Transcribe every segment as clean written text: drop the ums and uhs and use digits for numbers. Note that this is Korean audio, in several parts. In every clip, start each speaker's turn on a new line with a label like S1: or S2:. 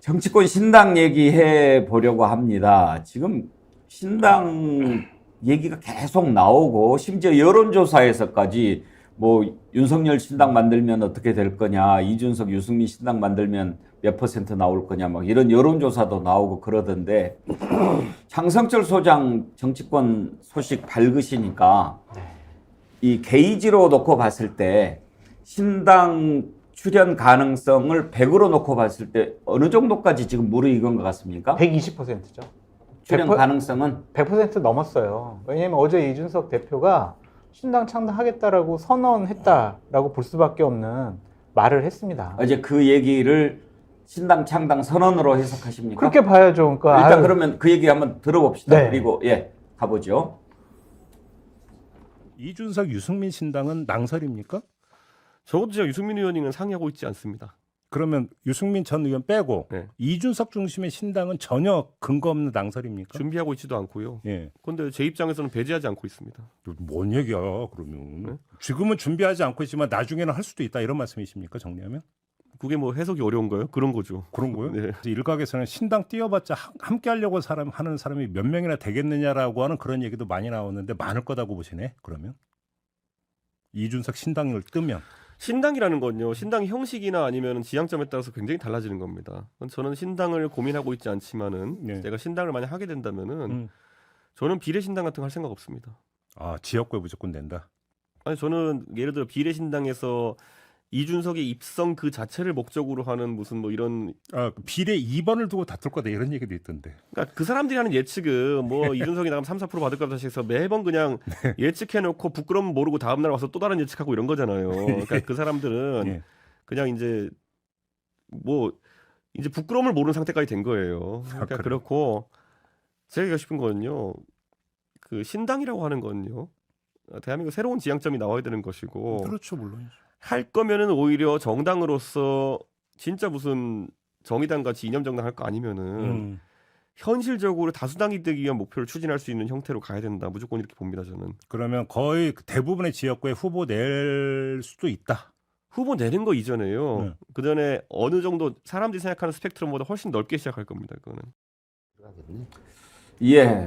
S1: 정치권 신당 얘기해 보려고 합니다. 지금 신당 얘기가 계속 나오고 심지어 여론조사에서까지 뭐 윤석열 신당 만들면 어떻게 될 거냐, 이준석, 유승민 신당 만들면 몇 % 나올 거냐, 막 이런 여론조사도 나오고 그러던데 장성철 소장 정치권 소식 밝으시니까 이 게이지로 놓고 봤을 때 신당 출연 가능성을 100으로 놓고 봤을 때 어느 정도까지 지금 무르익은 것 같습니까?
S2: 120%죠.
S1: 출연 가능성은
S2: 100% 넘었어요. 왜냐하면 어제 이준석 대표가 신당 창당하겠다라고 선언했다라고 볼 수밖에 없는 말을 했습니다.
S1: 어제 그 얘기를 신당 창당 선언으로 해석하십니까?
S2: 그렇게 봐야죠. 그러니까
S1: 일단 그러면 그 얘기 한번 들어봅시다.
S2: 네.
S1: 그리고 가보죠.
S3: 이준석, 유승민 신당은 낭설입니까?
S4: 적어도 제가 유승민 의원님은 상의하고 있지 않습니다.
S3: 그러면 유승민 전 의원 빼고
S4: 네.
S3: 이준석 중심의 신당은 전혀 근거 없는 낭설입니까?
S4: 준비하고 있지도 않고요.
S3: 예.
S4: 그런데 제 입장에서는 배제하지 않고 있습니다.
S3: 뭔 얘기야 그러면?
S4: 네?
S3: 지금은 준비하지 않고 있지만 나중에는 할 수도 있다 이런 말씀이십니까 정리하면?
S4: 그게 뭐 해석이 어려운가요? 그런 거죠.
S3: 그런 거요?
S4: 네.
S3: 그래서 일각에서는 신당 띄워봤자 함께 하려고 하는 사람이 몇 명이나 되겠느냐라고 하는 그런 얘기도 많이 나오는데 많을 거다고 보시네. 그러면 이준석 신당을 뜨면
S4: 신당이라는 건요. 신당 형식이나 아니면 지향점에 따라서 굉장히 달라지는 겁니다. 저는 신당을 고민하고 있지 않지만은
S3: 네.
S4: 제가 신당을 만약 하게 된다면은 저는 비례 신당 같은 거 할 생각 없습니다.
S3: 아 지역구에 무조건 낸다.
S4: 아니 저는 예를 들어 비례 신당에서 이준석의 입성 그 자체를 목적으로 하는 무슨 뭐 이런
S3: 비례 2번을 두고 다툴 거다 이런 얘기도 있던데.
S4: 그러니까 그 사람들이 하는 예측은 뭐 이준석이 나가면 3, 4% 받을 거다 해서 매번 그냥 예측해놓고 부끄러움 모르고 다음날 와서 또 다른 예측하고 이런 거잖아요. 그러니까 그 사람들은
S3: 예.
S4: 그냥 이제 뭐 이제 부끄러움을 모르는 상태까지 된 거예요. 그러니까 그렇고 제가 얘기하고 싶은 거는요. 그 신당이라고 하는 건요. 대한민국 새로운 지향점이 나와야 되는 것이고
S3: 그렇죠 물론이죠.
S4: 할 거면은 오히려 정당으로서 진짜 무슨 정의당 같이 이념 정당 할 거 아니면은 현실적으로 다수당이 되기 위한 목표를 추진할 수 있는 형태로 가야 된다. 무조건 이렇게 봅니다 저는.
S3: 그러면 거의 대부분의 지역구에 후보 낼 수도 있다.
S4: 후보 내는 거 이전에요. 그 전에 어느 정도 사람들이 생각하는 스펙트럼보다 훨씬 넓게 시작할 겁니다. 그거는.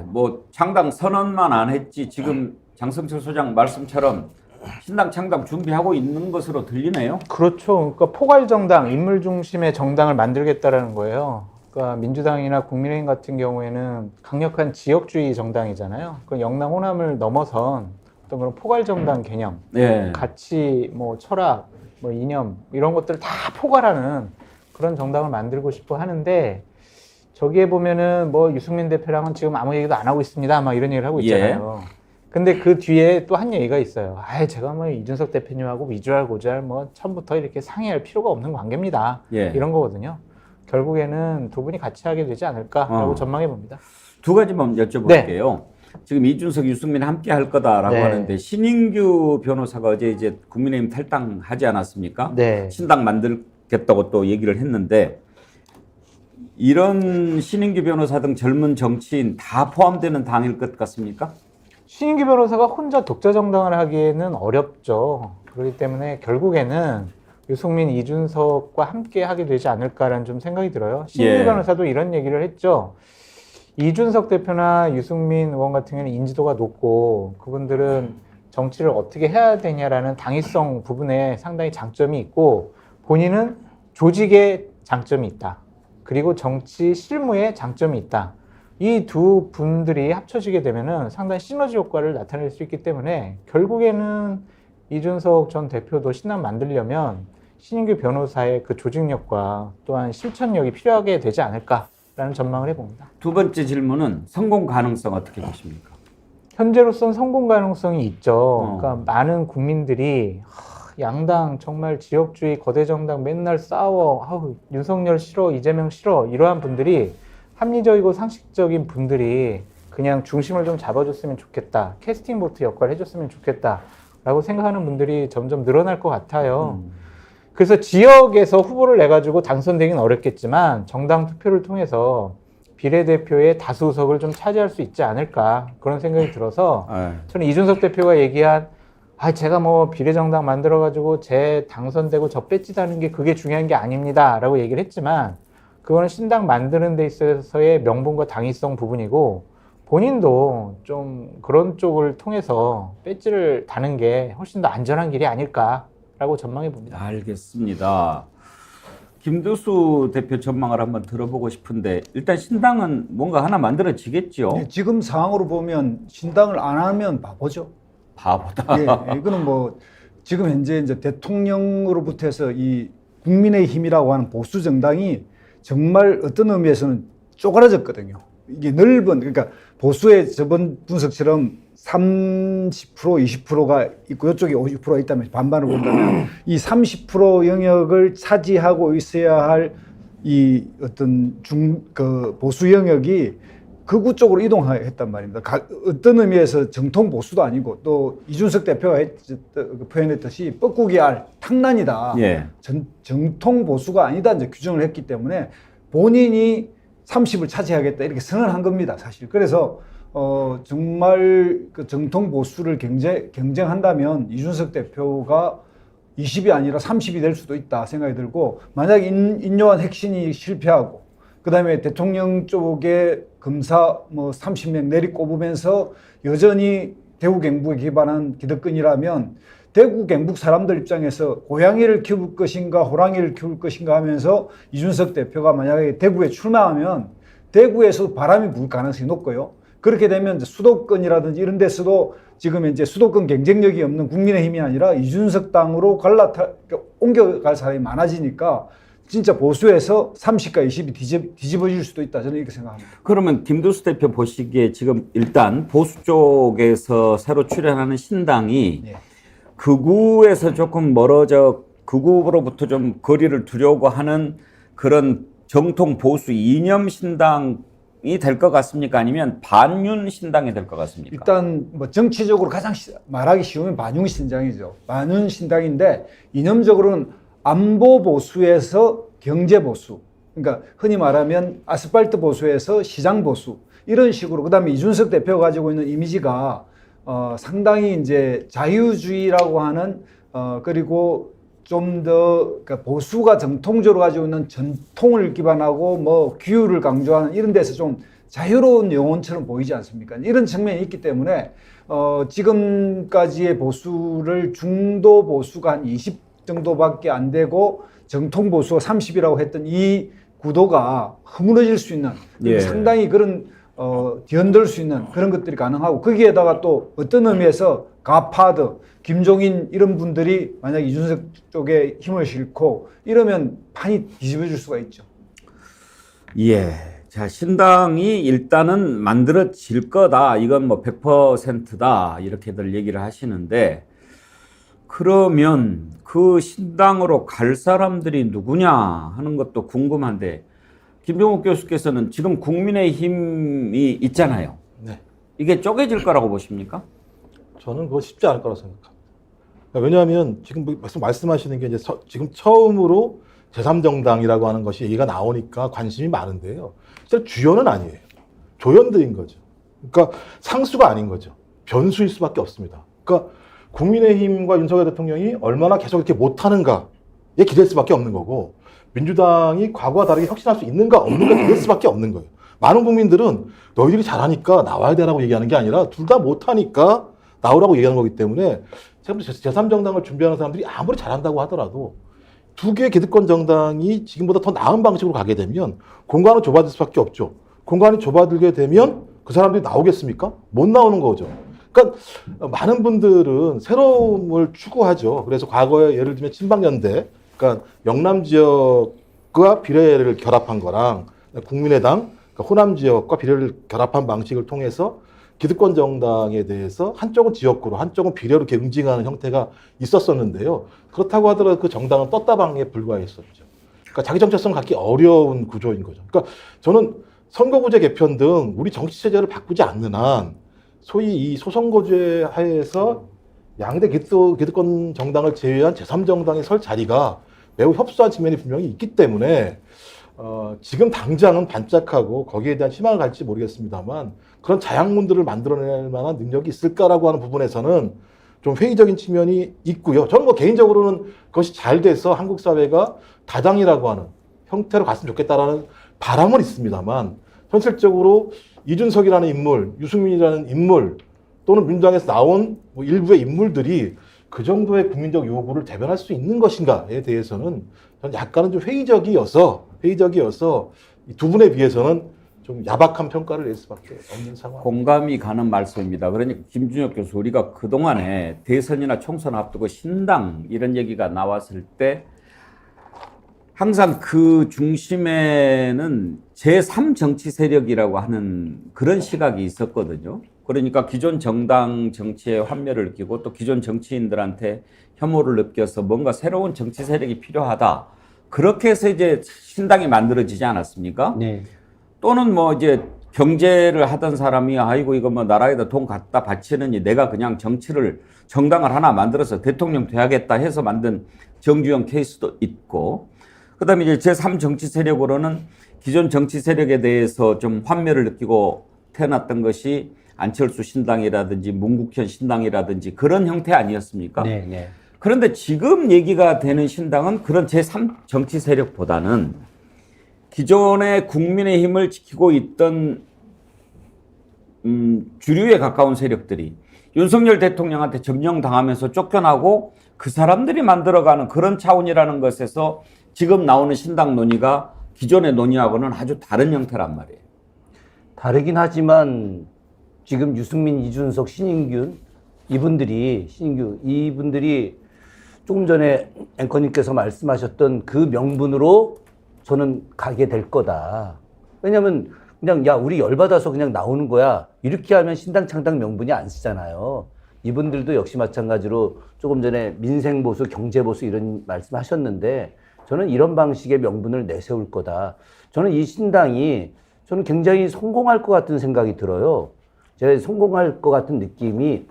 S1: 뭐 창당 선언만 안 했지 지금 장성철 소장 말씀처럼 신당 창당 준비하고 있는 것으로 들리네요.
S2: 그렇죠. 그러니까 포괄 정당, 인물 중심의 정당을 만들겠다라는 거예요. 그러니까 민주당이나 국민의힘 같은 경우에는 강력한 지역주의 정당이잖아요. 그 영남 호남을 넘어선 어떤 그런 포괄 정당 개념, 가치, 뭐 철학, 뭐 이념 이런 것들을 다 포괄하는 그런 정당을 만들고 싶어 하는데 저기에 보면은 뭐 유승민 대표랑은 지금 아무 얘기도 안 하고 있습니다. 막 이런 얘기를 하고 있잖아요. 근데 그 뒤에 또 한 얘기가 있어요. 제가 뭐 이준석 대표님하고 위주할 고주할 뭐 처음부터 이렇게 상의할 필요가 없는 관계입니다. 이런 거거든요. 결국에는 두 분이 같이 하게 되지 않을까라고 전망해 봅니다.
S1: 두 가지만 여쭤볼게요. 지금 이준석, 유승민 함께 할 거다라고 하는데 신인규 변호사가 어제 이제 국민의힘 탈당하지 않았습니까? 신당 만들겠다고 또 얘기를 했는데 이런 신인규 변호사 등 젊은 정치인 다 포함되는 당일 것 같습니까?
S2: 신인규 변호사가 혼자 독자 정당을 하기에는 어렵죠. 그렇기 때문에 결국에는 유승민, 이준석과 함께 하게 되지 않을까라는 좀 생각이 들어요. 신인규 변호사도 이런 얘기를 했죠. 이준석 대표나 유승민 의원 같은 경우는 인지도가 높고 그분들은 정치를 어떻게 해야 되냐라는 당위성 부분에 상당히 장점이 있고 본인은 조직에 장점이 있다. 그리고 정치 실무에 장점이 있다. 이 두 분들이 합쳐지게 되면은 상당히 시너지 효과를 나타낼 수 있기 때문에 결국에는 이준석 전 대표도 신당 만들려면 신인규 변호사의 그 조직력과 또한 실천력이 필요하게 되지 않을까라는 전망을 해봅니다.
S1: 두 번째 질문은 성공 가능성 어떻게 보십니까?
S2: 현재로서는 성공 가능성이 있죠. 그러니까 많은 국민들이 양당 정말 지역주의 거대 정당 맨날 싸워. 윤석열 싫어, 이재명 싫어. 이러한 분들이 합리적이고 상식적인 분들이 그냥 중심을 좀 잡아줬으면 좋겠다. 캐스팅 보트 역할을 해줬으면 좋겠다. 라고 생각하는 분들이 점점 늘어날 것 같아요. 그래서 지역에서 후보를 내가지고 당선되긴 어렵겠지만 정당 투표를 통해서 비례대표의 다수석을 좀 차지할 수 있지 않을까 그런 생각이 들어서 저는 이준석 대표가 얘기한 제가 뭐 비례정당 만들어가지고 제 당선되고 저 뺏지다는 게 그게 중요한 게 아닙니다. 라고 얘기를 했지만 그거는 신당 만드는 데 있어서의 명분과 당위성 부분이고 본인도 좀 그런 쪽을 통해서 배지를 다는 게 훨씬 더 안전한 길이 아닐까라고 전망해 봅니다.
S1: 알겠습니다. 김두수 대표 전망을 한번 들어보고 싶은데 일단 신당은 뭔가 하나 만들어지겠죠.
S5: 네, 지금 상황으로 보면 신당을 안 하면 바보죠.
S1: 바보다.
S5: 예, 이거는 뭐 지금 현재 이제 대통령으로부터 해서 이 국민의힘이라고 하는 보수 정당이 정말 어떤 의미에서는 쪼그라졌거든요. 이게 넓은, 그러니까 보수의 저번 분석처럼 30% 20%가 있고 이쪽에 50%가 있다면 반반을 본다면 이 30% 영역을 차지하고 있어야 할 이 어떤 그 보수 영역이 극우 쪽으로 이동했단 말입니다. 어떤 의미에서 정통 보수도 아니고 또 이준석 대표가 표현했듯이 뻐꾸기 알 탕란이다.
S1: 예.
S5: 정통 보수가 아니다 이제 규정을 했기 때문에 본인이 30을 차지하겠다 이렇게 선언한 겁니다, 사실. 그래서 정말 그 정통 보수를 경쟁한다면 이준석 대표가 20이 아니라 30이 될 수도 있다 생각이 들고, 만약 인요한 핵심이 실패하고 그다음에 대통령 쪽에 검사 뭐 30명 내리 꼽으면서 여전히 대구 경북에 기반한 기득권이라면 대구 경북 사람들 입장에서 고양이를 키울 것인가 호랑이를 키울 것인가 하면서 이준석 대표가 만약에 대구에 출마하면 대구에서 바람이 불 가능성이 높고요. 그렇게 되면 이제 수도권이라든지 이런 데서도 지금 이제 수도권 경쟁력이 없는 국민의힘이 아니라 이준석 당으로 옮겨갈 사람이 많아지니까 진짜 보수에서 30과 20이 뒤집어질 수도 있다. 저는 이렇게 생각합니다.
S1: 그러면 김두수 대표 보시기에 지금 일단 보수 쪽에서 새로 출연하는 신당이
S5: 네.
S1: 극우에서 조금 멀어져 극우로부터 좀 거리를 두려고 하는 그런 정통 보수 이념 신당이 될 것 같습니까? 아니면 반윤 신당이 될 것 같습니까?
S5: 일단 뭐 정치적으로 가장 말하기 쉬우면 반윤 신당이죠. 반윤 신당인데 이념적으로는 안보 보수에서 경제 보수. 그러니까 흔히 말하면 아스팔트 보수에서 시장 보수. 이런 식으로. 그다음에 이준석 대표가 가지고 있는 이미지가 상당히 이제 자유주의라고 하는 그리고 좀 더 그러니까 보수가 정통적으로 가지고 있는 전통을 기반하고 뭐 규율을 강조하는 이런 데서 좀 자유로운 영혼처럼 보이지 않습니까? 이런 측면이 있기 때문에 지금까지의 보수를 중도 보수가 한 20 정도밖에 안 되고 정통 보수가 30이라고 했던 이 구도가 허물어질 수 있는
S1: 예.
S5: 상당히 그런 뒤흔들 수 있는 그런 것들이 가능하고, 거기에다가 또 어떤 의미에서 가파드, 김종인 이런 분들이 만약 이준석 쪽에 힘을 실고 이러면 판이 뒤집어질 수가 있죠.
S1: 예. 자, 신당이 일단은 만들어질 거다. 이건 뭐 100%다. 이렇게들 얘기를 하시는데, 그러면 그 신당으로 갈 사람들이 누구냐 하는 것도 궁금한데, 김병욱 교수께서는 지금 국민의힘이 있잖아요.
S6: 네.
S1: 이게 쪼개질 거라고 보십니까?
S6: 저는 그거 쉽지 않을 거라고 생각합니다. 왜냐하면 지금 말씀하시는 게 이제 지금 처음으로 제3정당이라고 하는 것이 얘기가 나오니까 관심이 많은데요. 실제 주연은 아니에요. 조연들인 거죠. 그러니까 상수가 아닌 거죠. 변수일 수밖에 없습니다. 그러니까 국민의힘과 윤석열 대통령이 얼마나 계속 이렇게 못하는가에 기댈 수밖에 없는 거고, 민주당이 과거와 다르게 혁신할 수 있는가 없는가 기댈 수밖에 없는 거예요. 많은 국민들은 너희들이 잘하니까 나와야 되라고 얘기하는 게 아니라 둘 다 못하니까 나오라고 얘기하는 거기 때문에 지금 제3정당을 준비하는 사람들이 아무리 잘한다고 하더라도 두 개의 기득권 정당이 지금보다 더 나은 방식으로 가게 되면 공간은 좁아질 수밖에 없죠. 공간이 좁아들게 되면 그 사람들이 나오겠습니까? 못 나오는 거죠. 그러니까 많은 분들은 새로움을 추구하죠. 그래서 과거에 예를 들면 친박연대, 그러니까 영남 지역과 비례를 결합한 거랑 국민의당, 그러니까 호남 지역과 비례를 결합한 방식을 통해서 기득권 정당에 대해서 한쪽은 지역구로 한쪽은 비례로 이렇게 응징하는 형태가 있었었는데요. 그렇다고 하더라도 그 정당은 떴다방에 불과했었죠. 그러니까 자기 정체성을 갖기 어려운 구조인 거죠. 그러니까 저는 선거구제 개편 등 우리 정치 체제를 바꾸지 않는 한 소위 이 소선거제 하에서 양대 기득권 정당을 제외한 제3정당이 설 자리가 매우 협소한 측면이 분명히 있기 때문에 지금 당장은 반짝하고 거기에 대한 희망을 갈지 모르겠습니다만 그런 자양문들을 만들어낼 만한 능력이 있을까라고 하는 부분에서는 좀 회의적인 측면이 있고요. 저는 뭐 개인적으로는 그것이 잘 돼서 한국 사회가 다당이라고 하는 형태로 갔으면 좋겠다라는 바람은 있습니다만 현실적으로 이준석이라는 인물, 유승민이라는 인물 또는 민주당에서 나온 뭐 일부의 인물들이 그 정도의 국민적 요구를 대변할 수 있는 것인가에 대해서는 저는 약간은 좀 회의적이어서 이 두 분에 비해서는 좀 야박한 평가를 낼 수밖에 없는 상황.
S1: 공감이 가는 말씀입니다. 그러니까 김준혁 교수, 우리가 그동안에 대선이나 총선 앞두고 신당 이런 얘기가 나왔을 때 항상 그 중심에는 제3 정치 세력이라고 하는 그런 시각이 있었거든요. 그러니까 기존 정당 정치에 환멸을 느끼고 또 기존 정치인들한테 혐오를 느껴서 뭔가 새로운 정치 세력이 필요하다. 그렇게 해서 이제 신당이 만들어지지 않았습니까?
S7: 네.
S1: 또는 뭐 이제 경제를 하던 사람이 아이고 이거 뭐 나라에다 돈 갖다 바치느니 내가 그냥 정당을 하나 만들어서 대통령 돼야겠다 해서 만든 정주영 케이스도 있고, 그다음에 이제 제3 정치 세력으로는 기존 정치 세력에 대해서 좀 환멸을 느끼고 태어났던 것이 안철수 신당이라든지 문국현 신당이라든지 그런 형태 아니었습니까?
S7: 네, 네.
S1: 그런데 지금 얘기가 되는 신당은 그런 제3 정치 세력보다는 기존의 국민의힘을 지키고 있던 주류에 가까운 세력들이 윤석열 대통령한테 점령당하면서 쫓겨나고 그 사람들이 만들어가는 그런 차원이라는 것에서 지금 나오는 신당 논의가 기존의 논의하고는 아주 다른 형태란 말이에요.
S7: 다르긴 하지만 지금 유승민, 이준석, 신인균 이분들이 조금 전에 앵커님께서 말씀하셨던 그 명분으로 저는 가게 될 거다. 왜냐면 그냥 야 우리 열받아서 그냥 나오는 거야. 이렇게 하면 신당 창당 명분이 안 쓰잖아요. 이분들도 역시 마찬가지로 조금 전에 민생보수, 경제보수 이런 말씀하셨는데 저는 이런 방식의 명분을 내세울 거다. 저는 이 신당이 저는 굉장히 성공할 것 같은 생각이 들어요. 제가 성공할 것 같은 느낌이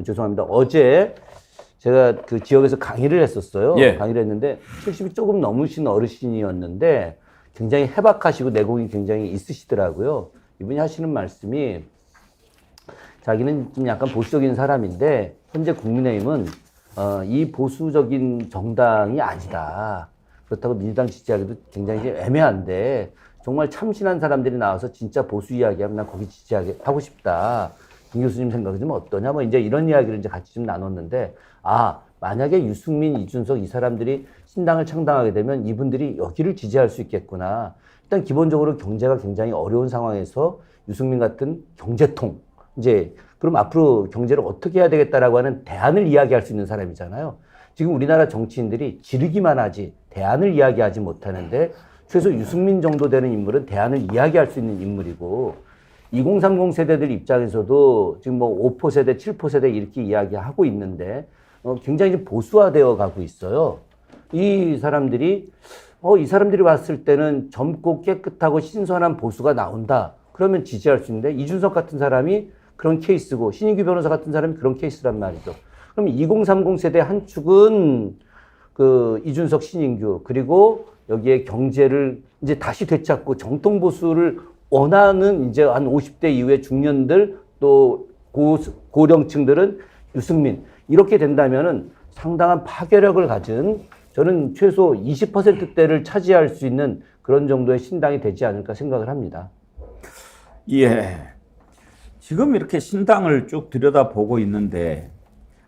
S7: 죄송합니다. 어제 제가 그 지역에서 강의를 했었어요.
S1: 예.
S7: 강의를 했는데 70이 조금 넘으신 어르신이었는데 굉장히 해박하시고 내공이 굉장히 있으시더라고요. 이분이 하시는 말씀이 자기는 좀 약간 보수적인 사람인데 현재 국민의힘은 이 보수적인 정당이 아니다. 그렇다고 민주당 지지하기도 굉장히 애매한데 정말 참신한 사람들이 나와서 진짜 보수 이야기하면 난 거기 지지하고 싶다. 김 교수님 생각이 좀 어떠냐? 뭐 이제 이런 이야기를 이제 같이 좀 나눴는데, 만약에 유승민, 이준석 이 사람들이 신당을 창당하게 되면 이분들이 여기를 지지할 수 있겠구나. 일단 기본적으로 경제가 굉장히 어려운 상황에서 유승민 같은 경제통, 그럼 앞으로 경제를 어떻게 해야 되겠다라고 하는 대안을 이야기할 수 있는 사람이잖아요. 지금 우리나라 정치인들이 지르기만 하지 대안을 이야기하지 못하는데 최소 유승민 정도 되는 인물은 대안을 이야기할 수 있는 인물이고 2030 세대들 입장에서도 지금 뭐 5포 세대, 7포 세대 이렇게 이야기하고 있는데 굉장히 보수화되어 가고 있어요. 이 사람들이 봤을 때는 젊고 깨끗하고 신선한 보수가 나온다. 그러면 지지할 수 있는데 이준석 같은 사람이 그런 케이스고 신인규 변호사 같은 사람이 그런 케이스란 말이죠. 그럼 2030 세대 한 축은 그 이준석, 신인규 그리고 여기에 경제를 이제 다시 되찾고 정통 보수를 원하는 이제 한 50대 이후의 중년들 또 고령층들은 유승민 이렇게 된다면은 상당한 파괴력을 가진 저는 최소 20%대를 차지할 수 있는 그런 정도의 신당이 되지 않을까 생각을 합니다.
S1: 예. 지금 이렇게 신당을 쭉 들여다보고 있는데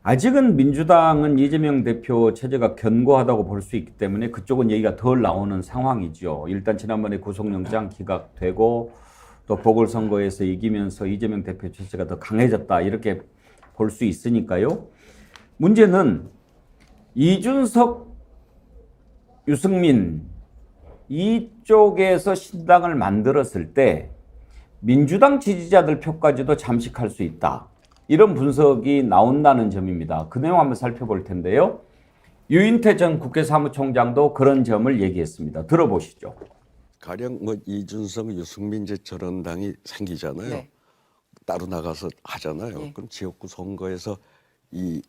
S1: 아직은 민주당은 이재명 대표 체제가 견고하다고 볼 수 있기 때문에 그쪽은 얘기가 덜 나오는 상황이죠. 일단 지난번에 구속영장 기각되고 또 보궐선거에서 이기면서 이재명 대표 체제가 더 강해졌다 이렇게 볼 수 있으니까요. 문제는 이준석, 유승민 이쪽에서 신당을 만들었을 때 민주당 지지자들 표까지도 잠식할 수 있다. 이런 분석이 나온다는 점입니다. 그 내용 한번 살펴볼 텐데요. 유인태 전 국회 사무총장도 그런 점을 얘기했습니다. 들어보시죠.
S8: 가령 뭐 이준석, 유승민제 저런 당이 생기잖아요.
S9: 네.
S8: 따로 나가서 하잖아요.
S9: 예.
S8: 그럼 지역구 선거에서 이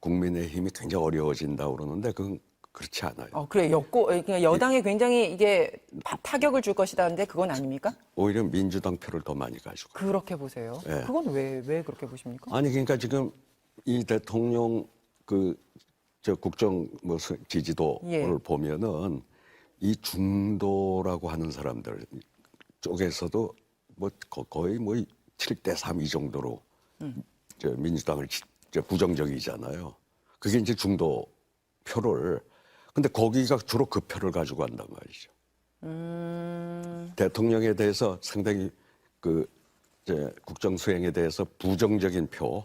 S8: 국민의힘이 굉장히 어려워진다고 그러는데 그건 그렇지 않아요.
S9: 그래 그러니까 여당에 굉장히 이게 타격을 줄 것이다는데 그건 아닙니까?
S8: 오히려 민주당 표를 더 많이 가지고.
S9: 그렇게 보세요.
S8: 예.
S9: 그건 왜 그렇게 보십니까?
S8: 아니 그러니까 지금 이 대통령 저 국정 지지도를
S9: 예.
S8: 보면은 이 중도라고 하는 사람들 쪽에서도 뭐 거의 뭐 7대3 이 정도로 저 민주당을 부정적이잖아요. 그게 이제 중도 표를. 근데 거기가 주로 그 표를 가지고 간단 말이죠. 대통령에 대해서 상당히 그 이제 국정 수행에 대해서 부정적인 표.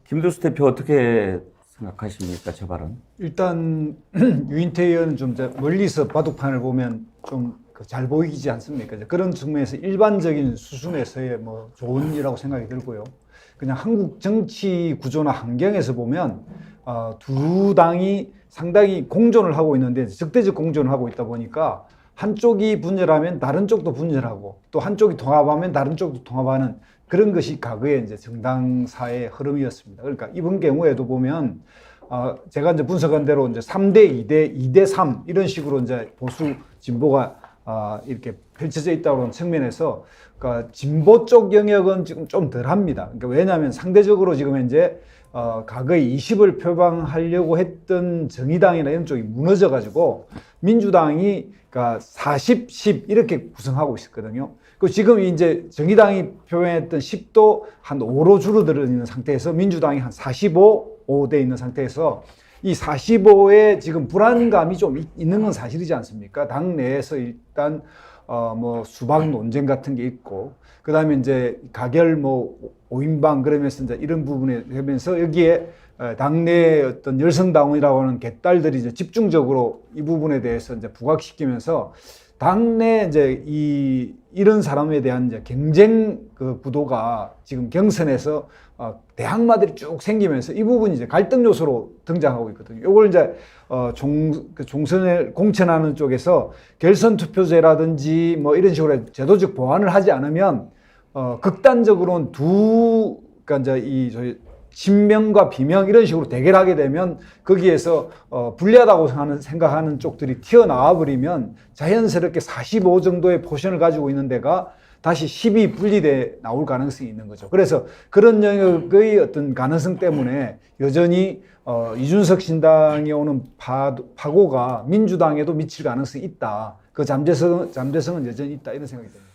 S1: 김두수 대표 어떻게 생각하십니까, 저 발언?
S5: 일단 유인태 의원은 좀 이제 멀리서 바둑판을 보면 좀 잘 보이지 않습니까? 이제 그런 측면에서 일반적인 수준에서의 뭐 좋은 일이라고 생각이 들고요. 그냥 한국 정치 구조나 환경에서 보면 두 당이 상당히 공존을 하고 있는데 적대적 공존을 하고 있다 보니까 한쪽이 분열하면 다른 쪽도 분열하고 또 한쪽이 통합하면 다른 쪽도 통합하는 그런 것이 과거의 이제 정당사의 흐름이었습니다. 그러니까 이번 경우에도 보면 제가 이제 분석한 대로 이제 3대 2대 2대 3 이런 식으로 이제 보수 진보가 이렇게 펼쳐져 있다는 측면에서 그러니까 진보 쪽 영역은 지금 좀 덜합니다. 그러니까 왜냐하면 상대적으로 지금 현재 과거에 20을 표방하려고 했던 정의당이나 이런 쪽이 무너져 가지고 민주당이 그러니까 40, 10 이렇게 구성하고 있었거든요. 그 지금 이제 정의당이 표현했던 10도 한 5로 줄어들어 있는 상태에서 민주당이 한 45, 5돼 있는 상태에서 이 45에 지금 불안감이 좀 있는 건 사실이지 않습니까? 당 내에서 일단 뭐 수박 논쟁 같은 게 있고 그다음에 이제 가결 뭐 5인방 그러면서 이제 이런 부분에 되면서 여기에 당내 어떤 열성당원이라고 하는 개딸들이 이제 집중적으로 이 부분에 대해서 이제 부각시키면서 당내 이제 이런 사람에 대한 이제 경쟁 그 구도가 지금 경선에서 대항마들이 쭉 생기면서 이 부분이 이제 갈등 요소로 등장하고 있거든요. 요걸 이제 종선을 공천하는 쪽에서 결선 투표제라든지 뭐 이런 식으로 제도적 보완을 하지 않으면 극단적으로는 그러니까 이제 저희 친명과 비명 이런 식으로 대결하게 되면 거기에서 불리하다고 생각하는 쪽들이 튀어나와 버리면 자연스럽게 45 정도의 포션을 가지고 있는 데가 다시 10이 분리돼 나올 가능성이 있는 거죠. 그래서 그런 영역의 어떤 가능성 때문에 여전히 이준석 신당에 오는 파고가 민주당에도 미칠 가능성이 있다. 그 잠재성은 여전히 있다 이런 생각이 듭니다.